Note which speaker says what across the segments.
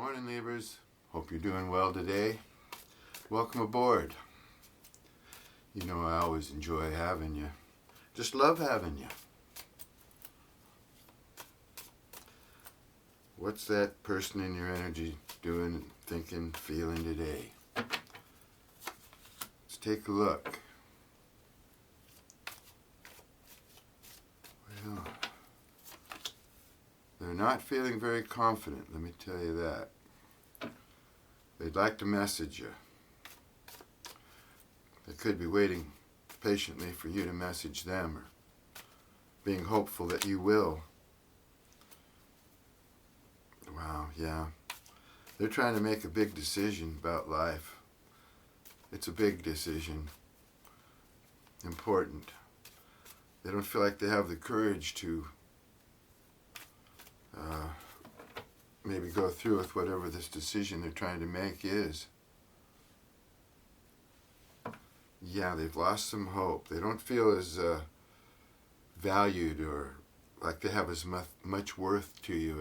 Speaker 1: Morning, Libras. Hope you're doing well today. Welcome aboard. You know I always enjoy having you. Just love having you. What's that person in your energy doing, thinking, feeling today? Let's take a look. Well, they're not feeling very confident, let me tell you that. They'd like to message you. They could be waiting patiently for you to message them, or being hopeful that you will. Wow, yeah. They're trying to make a big decision about life. It's a big decision. Important. They don't feel like they have the courage to maybe go through with whatever this decision they're trying to make is. Yeah, they've lost some hope. They don't feel as valued or like they have as much worth to you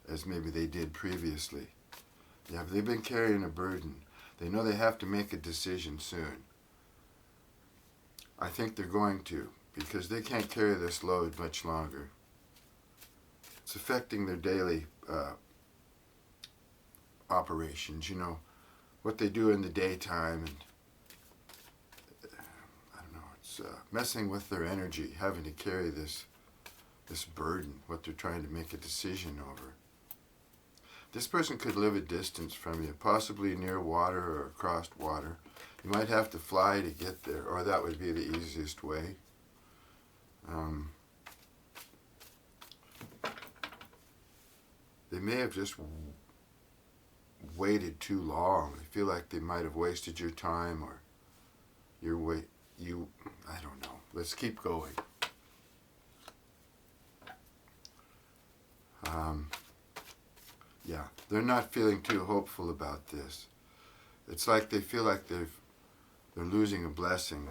Speaker 1: as maybe they did previously. Yeah, but they've been carrying a burden. They know they have to make a decision soon. I think they're going to, because they can't carry this load much longer. It's affecting their daily operations, you know, what they do in the daytime, and I don't know, it's messing with their energy, having to carry this burden, what they're trying to make a decision over. This person could live a distance from you, possibly near water or across water. You might have to fly to get there, or that would be the easiest way. They may have just waited too long. They feel like they might have wasted your time, or I don't know. Let's keep going. Yeah, they're not feeling too hopeful about this. It's like they feel like they're losing a blessing.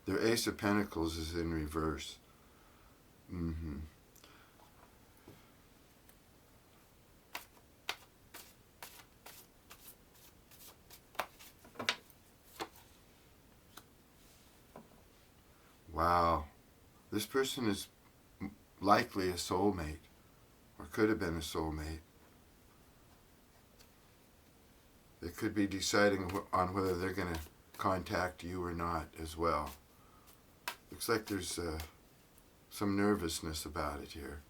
Speaker 1: Their Ace of Pentacles is in reverse. Wow. This person is likely a soulmate, or could have been a soulmate. They could be deciding on whether they're going to contact you or not as well. Looks like there's some nervousness about it here.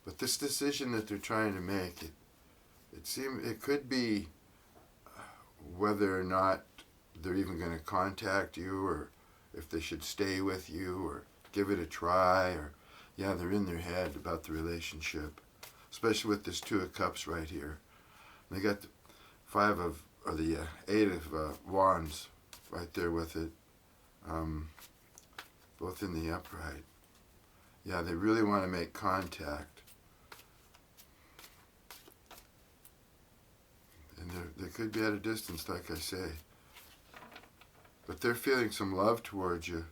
Speaker 1: But this decision that they're trying to make, it could be whether or not they're even going to contact you, or if they should stay with you or give it a try, or yeah, they're in their head about the relationship, especially with this Two of Cups right here. They got the Eight of Wands right there with it, both in the upright. Yeah, they really want to make contact. And they could be at a distance, like I say. But they're feeling some love towards you.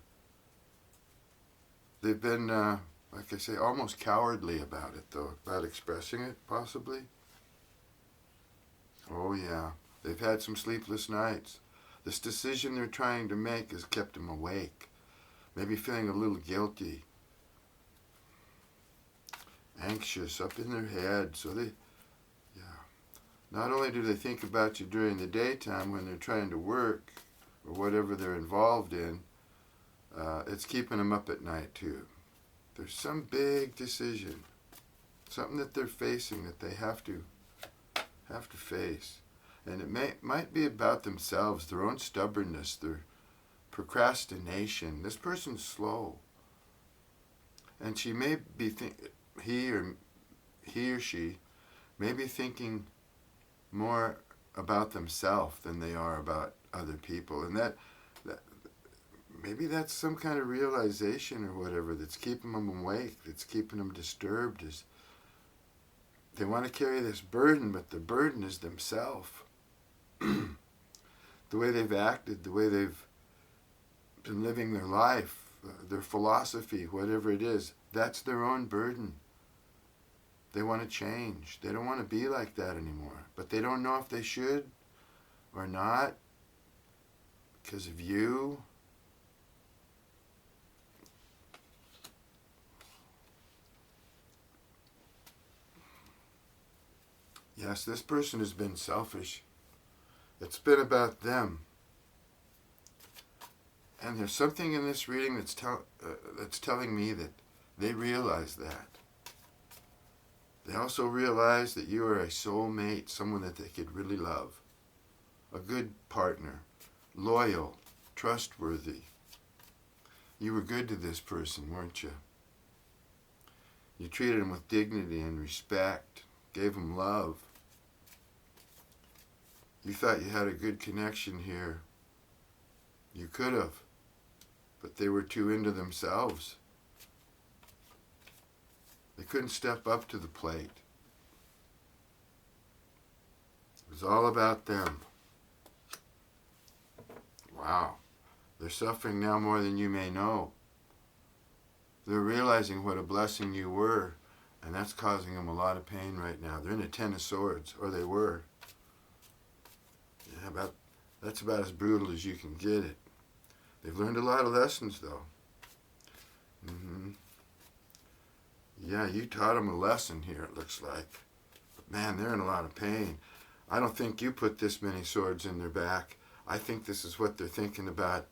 Speaker 1: They've been, like I say, almost cowardly about it, though, about expressing it, possibly. Oh, yeah. They've had some sleepless nights. This decision they're trying to make has kept them awake. Maybe feeling a little guilty. Anxious, up in their head. So not only do they think about you during the daytime when they're trying to work, or whatever they're involved in, it's keeping them up at night too. There's some big decision, something that they're facing that they have to face, and it might be about themselves, their own stubbornness, their procrastination. This person's slow, and she may be he or she may be thinking more about themselves than they are about other people, and that maybe that's some kind of realization or whatever that's keeping them awake, that's keeping them disturbed. Is they want to carry this burden, but the burden is themselves. The way they've acted, the way they've been living their life, their philosophy, whatever it is, that's their own burden. They want to change. They don't want to be like that anymore. But they don't know if they should or not because of you. Yes, this person has been selfish. It's been about them. And there's something in this reading that's telling me that they realize that. They also realize that you are a soulmate, someone that they could really love. A good partner, loyal, trustworthy. You were good to this person, weren't you? You treated him with dignity and respect, gave him love. You thought you had a good connection here. You could have, but they were too into themselves. They couldn't step up to the plate. It was all about them. Wow. They're suffering now more than you may know. They're realizing what a blessing you were, and that's causing them a lot of pain right now. They're in a 10 of Swords, or they were. Yeah, that's about as brutal as you can get it. They've learned a lot of lessons, though. Yeah, you taught them a lesson here, it looks like. But man, they're in a lot of pain. I don't think you put this many swords in their back. I think this is what they're thinking about.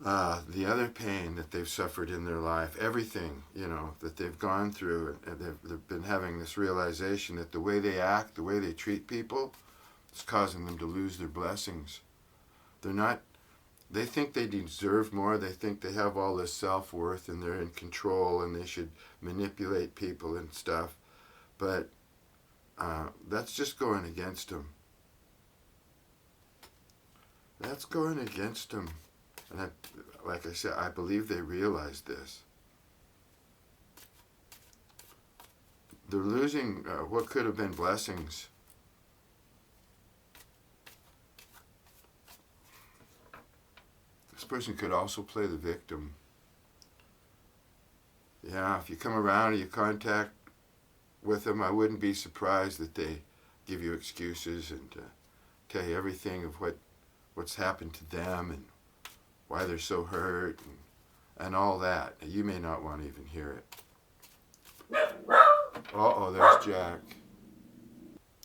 Speaker 1: The other pain that they've suffered in their life, everything, that they've gone through, and they've been having this realization that the way they act, the way they treat people, is causing them to lose their blessings. They think they deserve more. They think they have all this self-worth and they're in control and they should manipulate people and stuff. But that's just going against them. That's going against them. And like I said, I believe they realize this. They're losing what could have been blessings. This person could also play the victim. Yeah, if you come around or you contact with them, I wouldn't be surprised that they give you excuses and tell you everything of what's happened to them and why they're so hurt and all that. You may not want to even hear it. Uh-oh, there's Jack.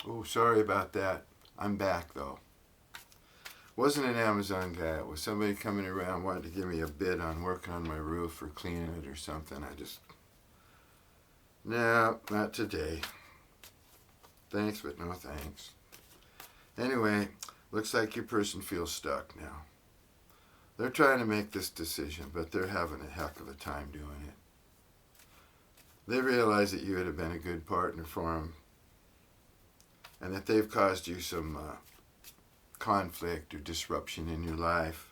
Speaker 1: Oh, sorry about that. I'm back, though. Wasn't an Amazon guy. It was somebody coming around wanting to give me a bid on working on my roof or cleaning it or something. No, not today. Thanks, but no thanks. Anyway, looks like your person feels stuck now. They're trying to make this decision, but they're having a heck of a time doing it. They realize that you would have been a good partner for them and that they've caused you some conflict or disruption in your life.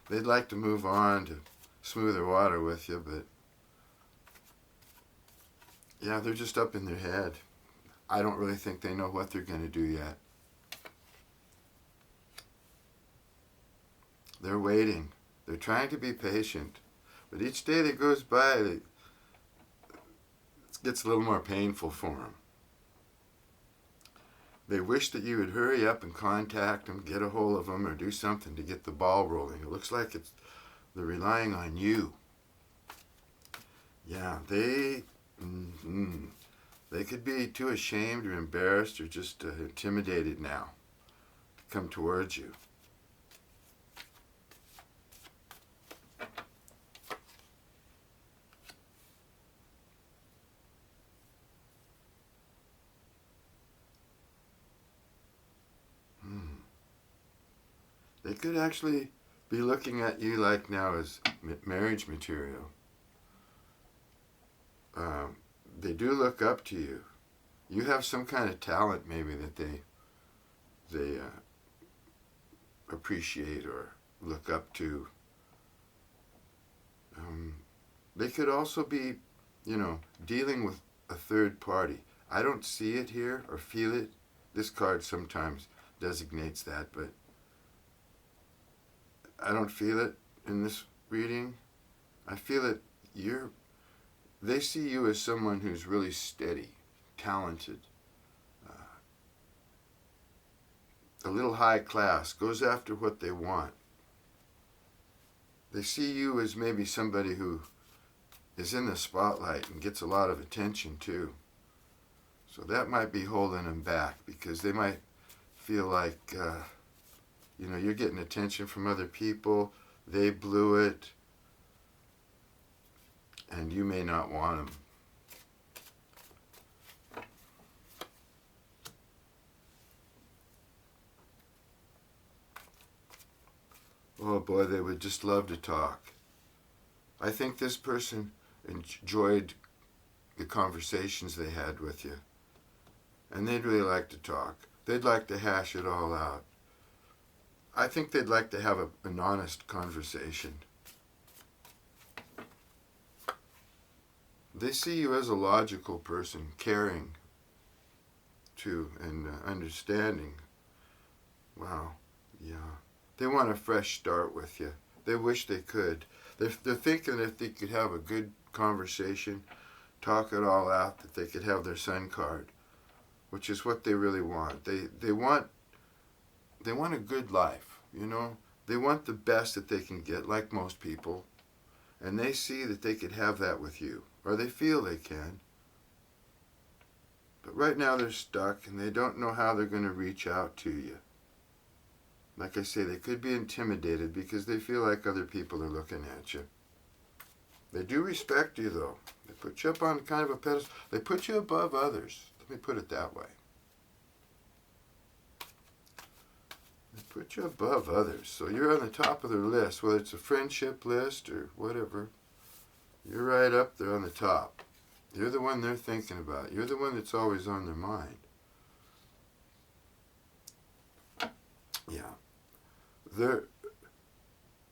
Speaker 1: They'd like to move on to smoother water with you, but yeah, they're just up in their head. I don't really think they know what they're going to do yet. They're waiting. They're trying to be patient. But each day that goes by, it gets a little more painful for them. They wish that you would hurry up and contact them, get a hold of them, or do something to get the ball rolling. It looks like they're relying on you. Yeah, they could be too ashamed or embarrassed or just intimidated now to come towards you. They could actually be looking at you like now as marriage material. They do look up to you. You have some kind of talent maybe that they appreciate or look up to. They could also be, dealing with a third party. I don't see it here or feel it. This card sometimes designates that, but I don't feel it in this reading. I feel that they see you as someone who's really steady, talented, a little high class, goes after what they want. They see you as maybe somebody who is in the spotlight and gets a lot of attention too. So that might be holding them back, because they might feel like, you're getting attention from other people, they blew it, and you may not want them. Oh boy, they would just love to talk. I think this person enjoyed the conversations they had with you. And they'd really like to talk. They'd like to hash it all out. I think they'd like to have an honest conversation. They see you as a logical person, caring too, and understanding. Wow, yeah. They want a fresh start with you. They wish they could. They're thinking if they could have a good conversation, talk it all out, that they could have their sun card, which is what they really want. They want a good life, They want the best that they can get, like most people. And they see that they could have that with you, or they feel they can. But right now they're stuck, and they don't know how they're going to reach out to you. Like I say, they could be intimidated because they feel like other people are looking at you. They do respect you, though. They put you up on kind of a pedestal. They put you above others. Let me put it that way. They put you above others. So you're on the top of their list, whether it's a friendship list or whatever. You're right up there on the top. You're the one they're thinking about. You're the one that's always on their mind. Yeah.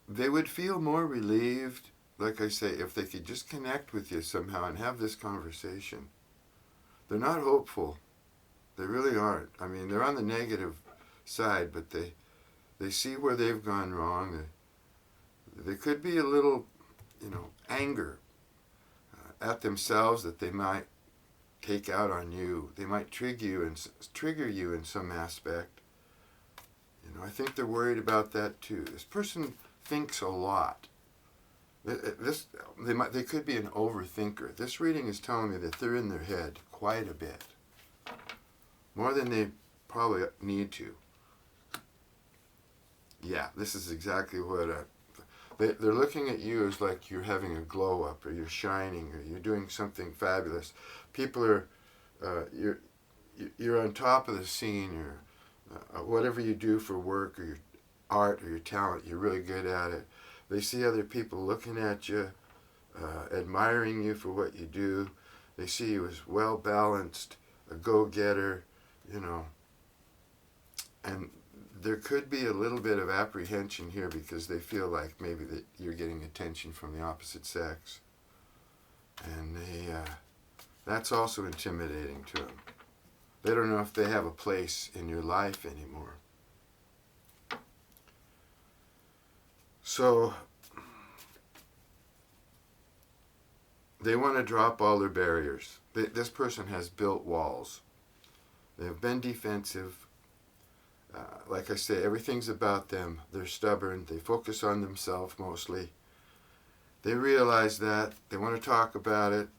Speaker 1: They would feel more relieved, like I say, if they could just connect with you somehow and have this conversation. They're not hopeful. They really aren't. I mean, they're on the negative side, but they see where they've gone wrong. There could be a little, anger at themselves that they might take out on you. They might trigger you in some aspect. I think they're worried about that too. This person thinks a lot. They could be an overthinker. This reading is telling me that they're in their head quite a bit, more than they probably need to. Yeah, this is exactly what they're looking at you as like you're having a glow up, or you're shining, or you're doing something fabulous. People are you're on top of the scene, or whatever you do for work, or your art, or your talent, you're really good at it. They see other people looking at you, admiring you for what you do. They see you as well-balanced, a go-getter, And there could be a little bit of apprehension here because they feel like maybe that you're getting attention from the opposite sex. And that's also intimidating to them. They don't know if they have a place in your life anymore. So they want to drop all their barriers. This person has built walls. They have been defensive. Like I say, everything's about them. They're stubborn. They focus on themselves mostly. They realize that. They want to talk about it.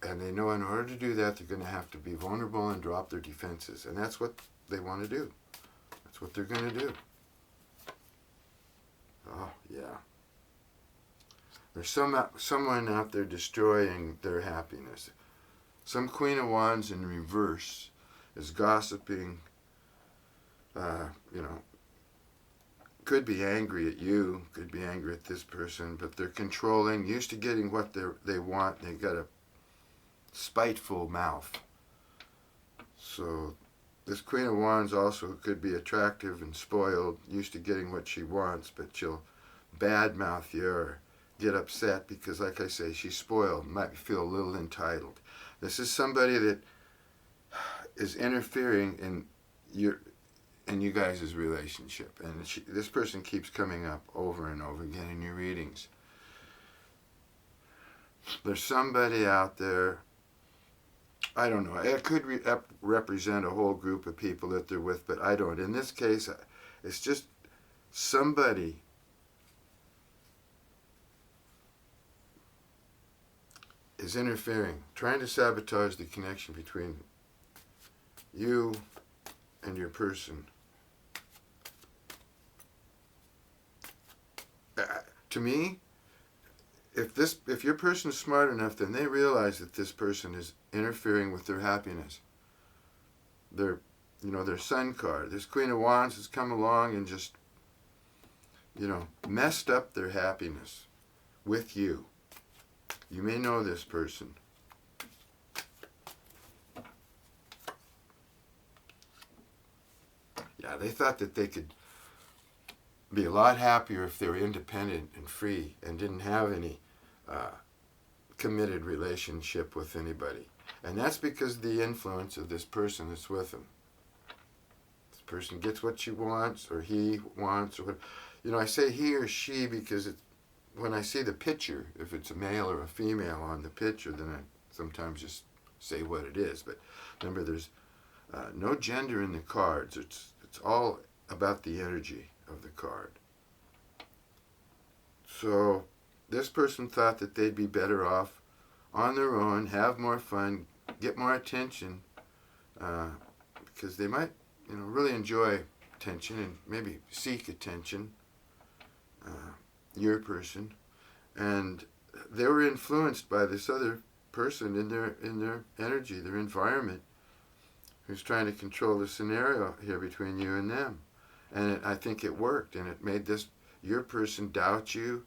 Speaker 1: And they know in order to do that, they're going to have to be vulnerable and drop their defenses. And that's what they want to do. That's what they're going to do. Oh, yeah. There's someone out there destroying their happiness. Some Queen of Wands in reverse is gossiping, could be angry at you, could be angry at this person, but they're controlling, used to getting what they want. They've got a spiteful mouth. So this Queen of Wands also could be attractive and spoiled, used to getting what she wants, but she'll badmouth you or get upset because, like I say, she's spoiled, might feel a little entitled. This is somebody that is interfering in you guys' relationship, and this person keeps coming up over and over again in your readings. There's somebody out there, I don't know, it could represent a whole group of people that they're with, but I don't. In this case, it's just somebody is interfering, trying to sabotage the connection between you and your person. To me, if your person is smart enough, then they realize that this person is interfering with their happiness. Their sun card, this Queen of Wands has come along and just, messed up their happiness with you. You may know this person. Yeah, they thought that they could be a lot happier if they were independent and free and didn't have any committed relationship with anybody. And that's because of the influence of this person that's with them. This person gets what she wants, or he wants, or what. I say he or she because when I see the picture, if it's a male or a female on the picture, then I sometimes just say what it is. But remember, there's no gender in the cards. It's all about the energy of the card. So this person thought that they'd be better off on their own, have more fun, get more attention, because they might, really enjoy attention and maybe seek attention, your person, and they were influenced by this other person in their energy, their environment, who's trying to control the scenario here between you and them. And I think it worked, and it made your person doubt you.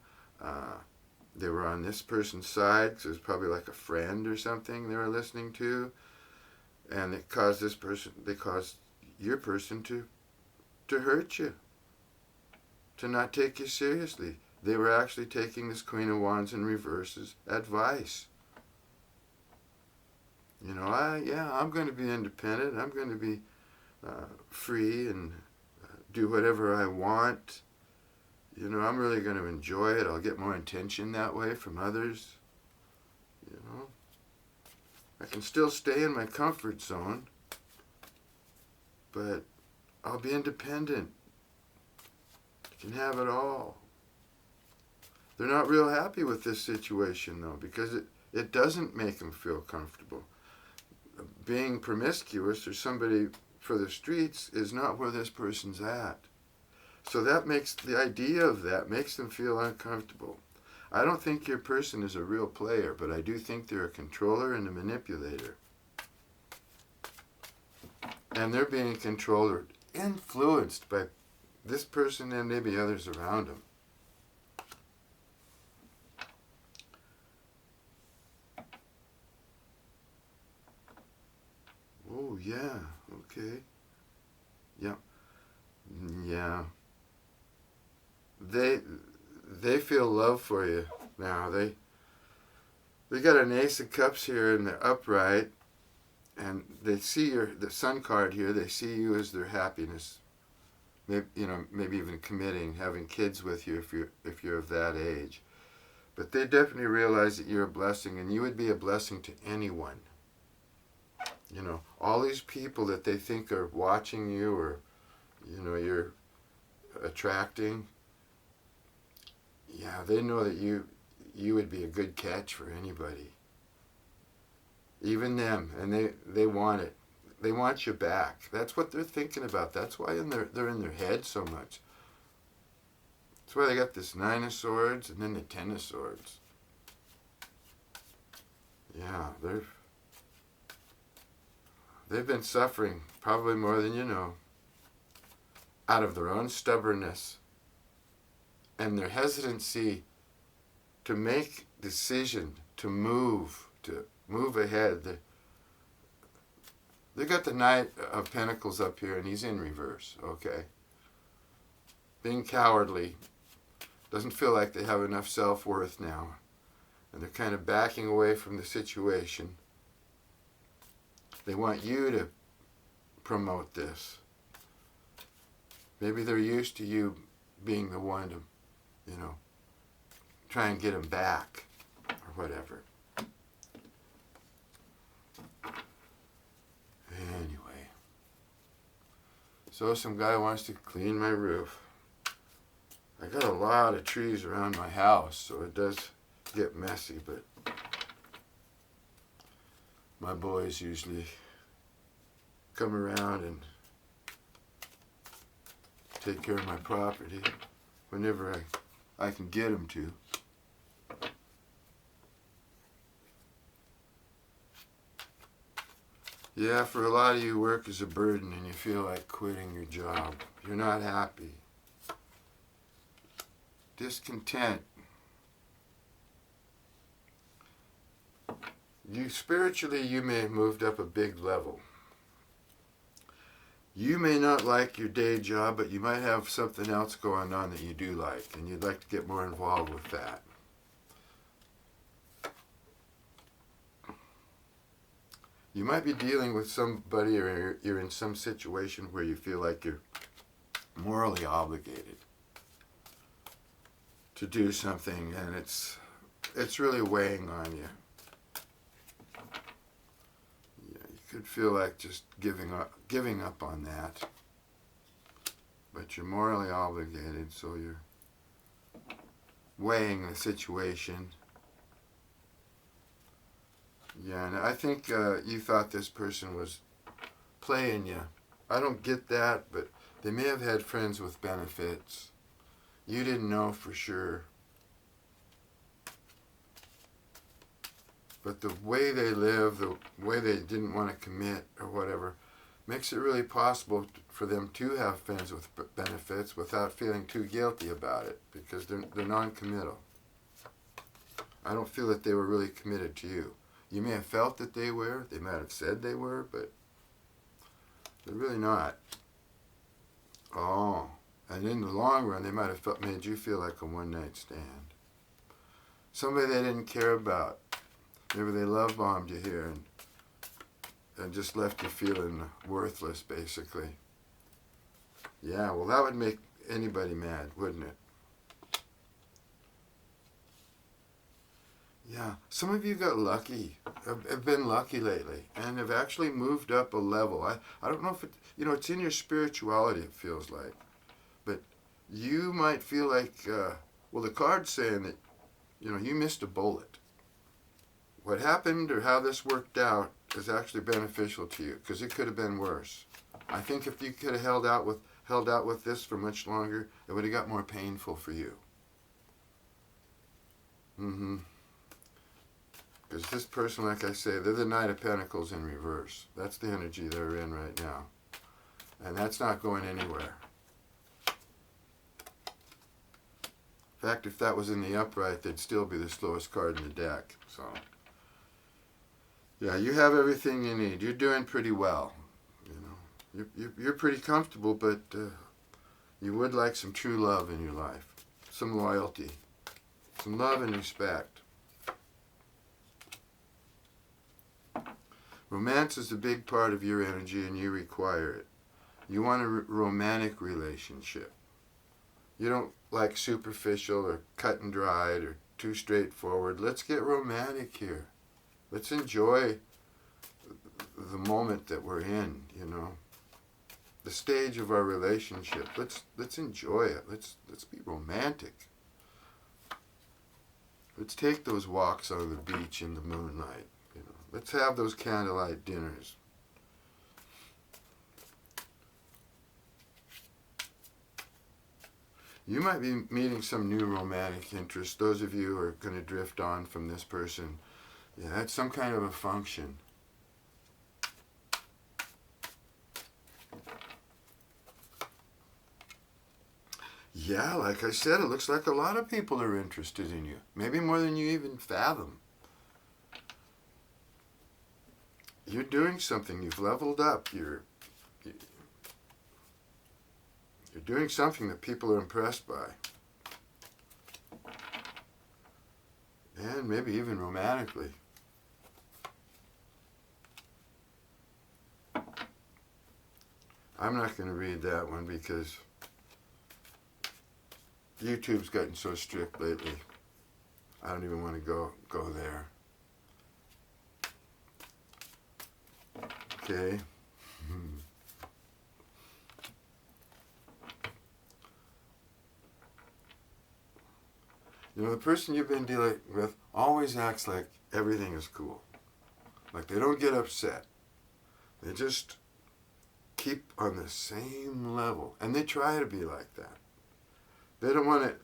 Speaker 1: They were on this person's side because it was probably like a friend or something they were listening to, and it caused your person to hurt you, to not take you seriously. They were actually taking this Queen of Wands in reverse's advice. I'm going to be independent. I'm going to be free and do whatever I want. I'm really going to enjoy it. I'll get more attention that way from others. I can still stay in my comfort zone, but I'll be independent. I can have it all. They're not real happy with this situation, though, because it doesn't make them feel comfortable. Being promiscuous or somebody for the streets is not where this person's at. So that makes the idea of that makes them feel uncomfortable. I don't think your person is a real player, but I do think they're a controller and a manipulator. And they're being controlled or influenced by this person and maybe others around them. Oh, yeah, okay. Yeah. Yeah. They feel love for you now. They got an Ace of Cups here in the upright, and they see the Sun card here. They see you as their happiness. Maybe even committing, having kids with you if you're of that age. But they definitely realize that you're a blessing, and you would be a blessing to anyone. All these people that they think are watching you or, you're attracting, yeah, they know that you would be a good catch for anybody. Even them, and they want it. They want you back. That's what they're thinking about. That's why they're in their head so much. That's why they got this Nine of Swords and then the Ten of Swords. Yeah, they've been suffering, probably more than you know, out of their own stubbornness and their hesitancy to make decision, to move ahead. They got the Knight of Pentacles up here, and he's in reverse, okay? Being cowardly, doesn't feel like they have enough self-worth now, and they're kind of backing away from the situation. They want you to promote this. Maybe they're used to you being the one to, try and get them back, or whatever. Anyway, so some guy wants to clean my roof. I got a lot of trees around my house, so it does get messy, but my boys usually come around and take care of my property whenever I can get them to. Yeah, for a lot of you, work is a burden and you feel like quitting your job. You're not happy. Discontent. Spiritually, you may have moved up a big level. You may not like your day job, but you might have something else going on that you do like, and you'd like to get more involved with that. You might be dealing with somebody, or you're in some situation where you feel like you're morally obligated to do something, and it's really weighing on you. Yeah, you could feel like just giving up on that, but you're morally obligated, so you're weighing the situation. Yeah, and I think you thought this person was playing you. I don't get that, but they may have had friends with benefits. You didn't know for sure. But the way they live, the way they didn't want to commit or whatever, makes it really possible for them to have friends with benefits without feeling too guilty about it, because they're non-committal. I don't feel that they were really committed to you. You may have felt that they were, they might have said they were, but they're really not. Oh, and in the long run, they might have made you feel like a one-night stand. Somebody they didn't care about. Maybe they love bombed you here and just left you feeling worthless, basically. Yeah, well, that would make anybody mad, wouldn't it? Yeah, some of you got lucky, have been lucky lately, and have actually moved up a level. I don't know if it's in your spirituality, it feels like. But you might feel like, well, the card's saying that, you missed a bullet. What happened or how this worked out is actually beneficial to you, because it could have been worse. I think if you could have held out with this for much longer, it would have got more painful for you. Because this person, like I say, they're the Knight of Pentacles in reverse. That's the energy they're in right now. And that's not going anywhere. In fact, if that was in the upright, they'd still be the slowest card in the deck. So, yeah, you have everything you need. You're doing pretty well. You're pretty comfortable, but you would like some true love in your life. Some loyalty. Some love and respect. Romance is a big part of your energy, and you require it. You want a romantic relationship. You don't like superficial or cut and dried or too straightforward. Let's get romantic here. Let's enjoy the moment that we're in, the stage of our relationship. Let's enjoy it. Let's be romantic. Let's take those walks on the beach in the moonlight. Let's have those candlelight dinners. You might be meeting some new romantic interest. Those of you who are going to drift on from this person, yeah, that's some kind of a function. Yeah, like I said, it looks like a lot of people are interested in you. Maybe more than you even fathom. You're doing something. You've leveled up. You're doing something that people are impressed by. And maybe even romantically. I'm not going to read that one because YouTube's gotten so strict lately. I don't even want to go there. Okay. You know, the person you've been dealing with always acts like everything is cool. Like they don't get upset. They just keep on the same level. And they try to be like that. They don't want to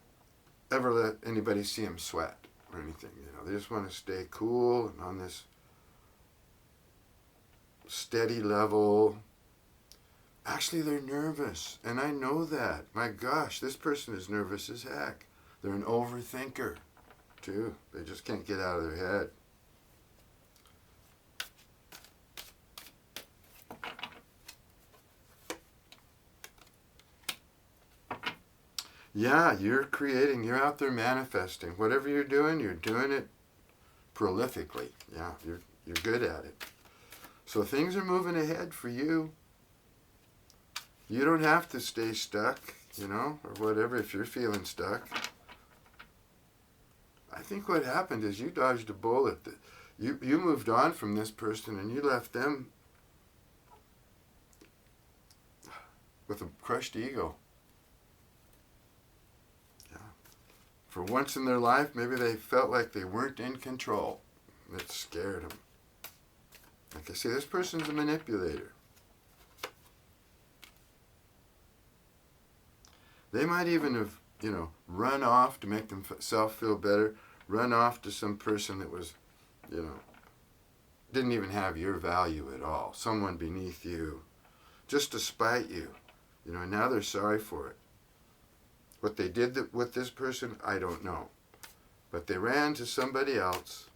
Speaker 1: ever let anybody see them sweat or anything. You know, they just want to stay cool and on this steady level. Actually, they're nervous. And I know that. My gosh, this person is nervous as heck. They're an overthinker, too. They just can't get out of their head. Yeah, you're creating, you're out there manifesting. Whatever you're doing it prolifically. Yeah, you're good at it. So things are moving ahead for you. You don't have to stay stuck, you know, or whatever if you're feeling stuck. I think what happened is you dodged a bullet. You moved on from this person and you left them with a crushed ego. Yeah. For once in their life, maybe they felt like they weren't in control. It scared them. Like I say, this person's a manipulator. They might even have, you know, run off to make themselves feel better, run off to some person that was, you know, didn't even have your value at all, someone beneath you, just to spite you, you know, and now they're sorry for it. What they did with this person, I don't know. But they ran to somebody else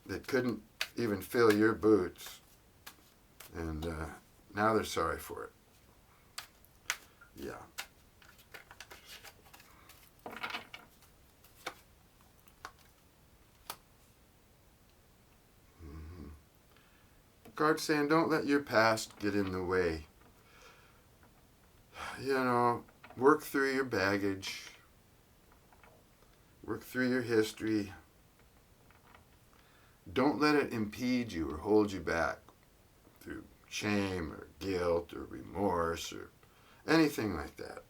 Speaker 1: that couldn't even fill your boots, and now they're sorry for it. Yeah. God's saying, don't let your past get in the way. You know, work through your baggage. Work through your history. Don't let it impede you or hold you back through shame or guilt or remorse or anything like that.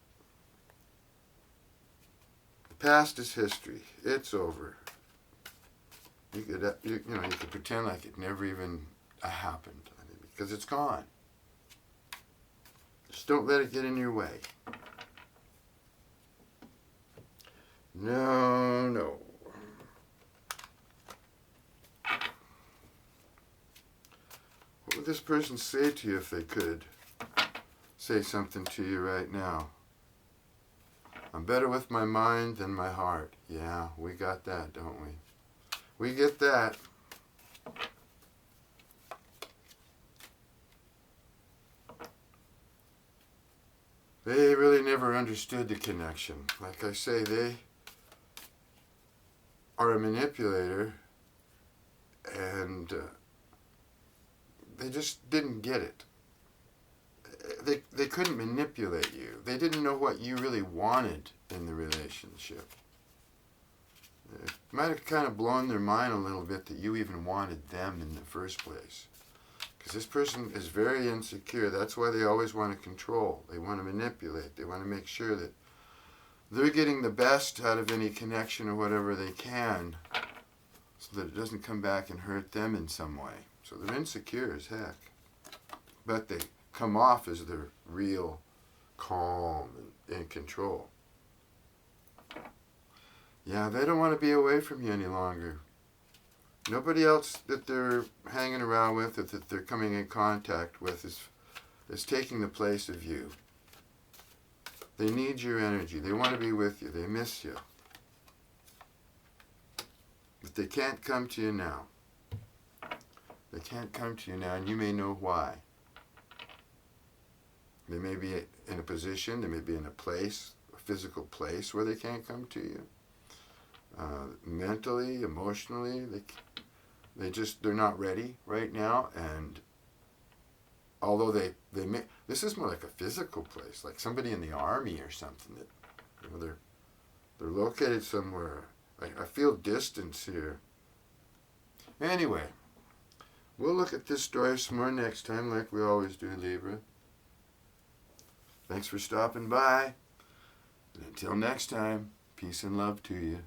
Speaker 1: The past is history. It's over. You could pretend like it never even happened, because it's gone. Just don't let it get in your way. No. What would this person say to you if they could say something to you right now? I'm better with my mind than my heart. Yeah, we got that, don't we? We get that. They really never understood the connection. Like I say, they are a manipulator, and they just didn't get it. They couldn't manipulate you. They didn't know what you really wanted in the relationship. It might have kind of blown their mind a little bit that you even wanted them in the first place. Because this person is very insecure. That's why they always want to control. They want to manipulate. They want to make sure that they're getting the best out of any connection or whatever they can, so that it doesn't come back and hurt them in some way. So they're insecure as heck. But they come off as they're real calm and in control. Yeah, they don't want to be away from you any longer. Nobody else that they're hanging around with or that they're coming in contact with is taking the place of you. They need your energy. They want to be with you. They miss you. But they can't come to you now. They can't come to you now, and you may know why. They may be in a position, they may be in a place, a physical place where they can't come to you. Mentally, emotionally, they're not ready right now, and although they may, this is more like a physical place, like somebody in the army or something that, you know, They're located somewhere. I feel distance here. Anyway, we'll look at this story some more next time like we always do, Libra. Thanks for stopping by. And until next time, peace and love to you.